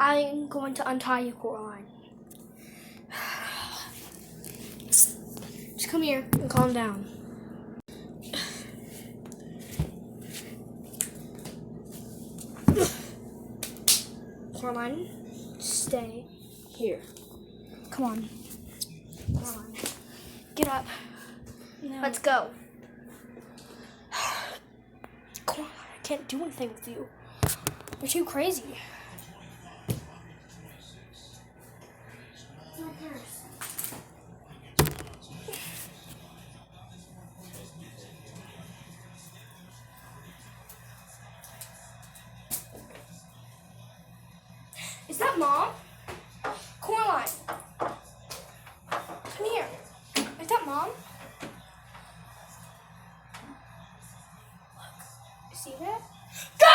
I'm going to untie you, Coraline. Just come here and calm down. Coraline, stay here. Come on. Coraline, get up. No. Let's go. Coraline, I can't do anything with you. You're too crazy. It's my purse. Is that Mom? Coraline, come here. Is that Mom? Look, see that? Go!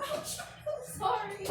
Ouch, I'm sorry.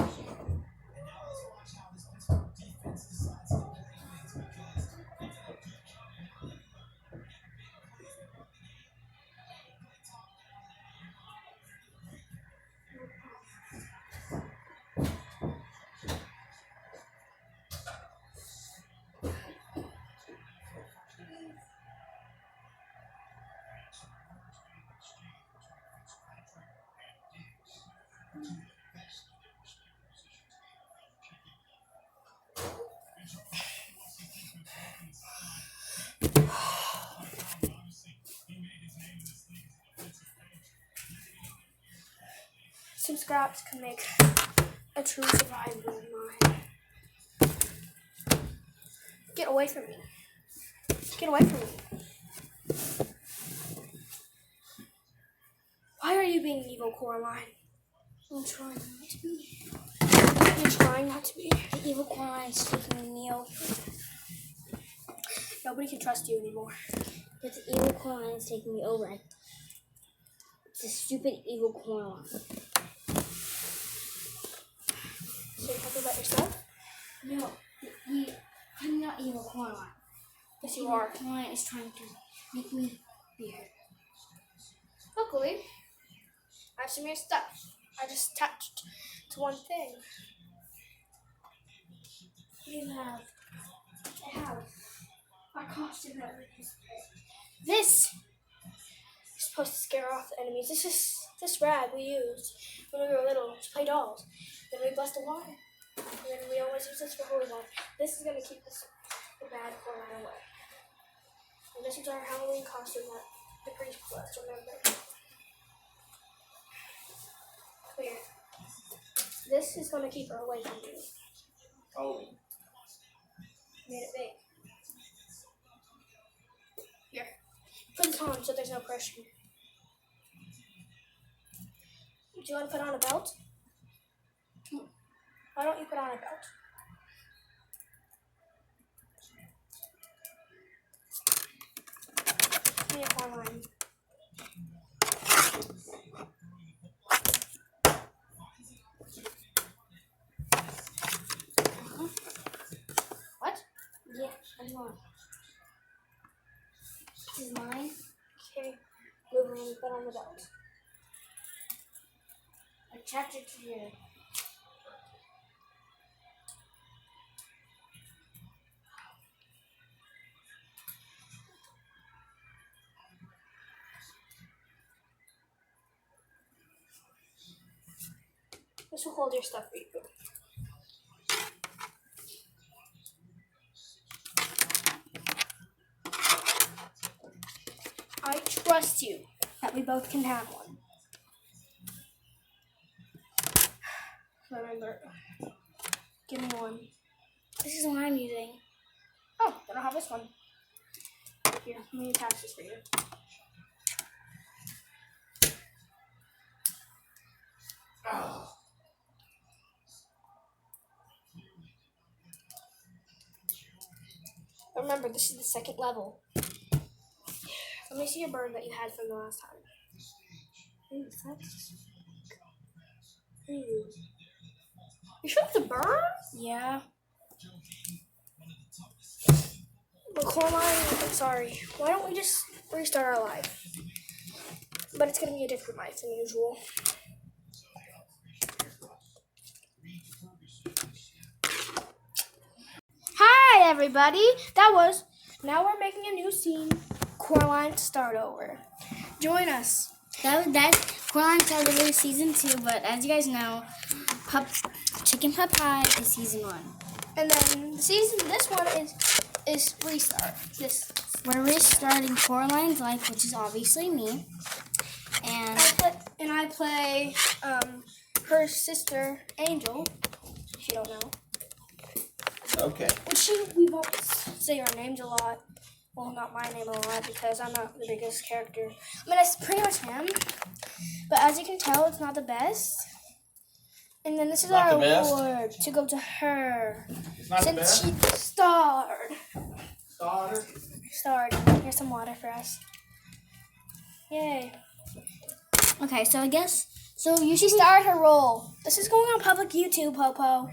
Some scraps can make a true survivor of mine. Get away from me. Get away from me. Why are you being evil, Coraline? I'm trying not to be. You're trying not to be. The evil Coraline is taking me over. Nobody can trust you anymore. But the evil Coraline is taking me over. It's a stupid evil Coraline. So you have to let yourself? No, I'm not evil Coraline. Yes, you are. Coraline is trying to make me weird. Luckily, I have some of your stuff. I just attached to one thing. What do you have? I have my costume that we use. This is supposed to scare off the enemies. This is this rag we used when we were little to play dolls. Then we blessed the water. And then we always use this for holy water. This is going to keep the bad Coraline away. And this is our Halloween costume that the priest blessed, remember? Clear. This is going to keep her away from you. Oh. Made it big. Here. Put this on so there's no pressure. Do you want to put on a belt? Why don't you put on a belt? Give me a Coraline. What? Yeah, I want. This is mine. Okay. Move on and put on the belt. Attach it to here. This will hold your stuff for you. I trust you that we both can have one. Remember, give me one. This is what I'm using. Oh, then I'll have this one. Here, let me attach this for you. Oh. Remember, this is the second level. Let me see your burn that you had from the last time. Ooh, that's... Ooh. You sure it's a burn? Yeah. But Coraline, I'm sorry. Why don't we just restart our life? But it's gonna be a different life than usual. Hi everybody! Now we're making a new scene. Coraline start over. Join us. That's Coraline started with season 2, but as you guys know, Chicken Pup Pie is season 1. And then this one is restart. We're restarting Coraline's life, which is obviously me. And I play her sister Angel. If you don't know. Okay. We won't say our names a lot. Well, not my name a lot because I'm not the biggest character. I mean, I pretty much am. But as you can tell, it's not the best. And then this is Not our the best? award to go to her. It's not the Since best. she starred. Starter. Here's some water for us. Yay. okay, so I guess you She starred her role. This is going on public YouTube, Popo.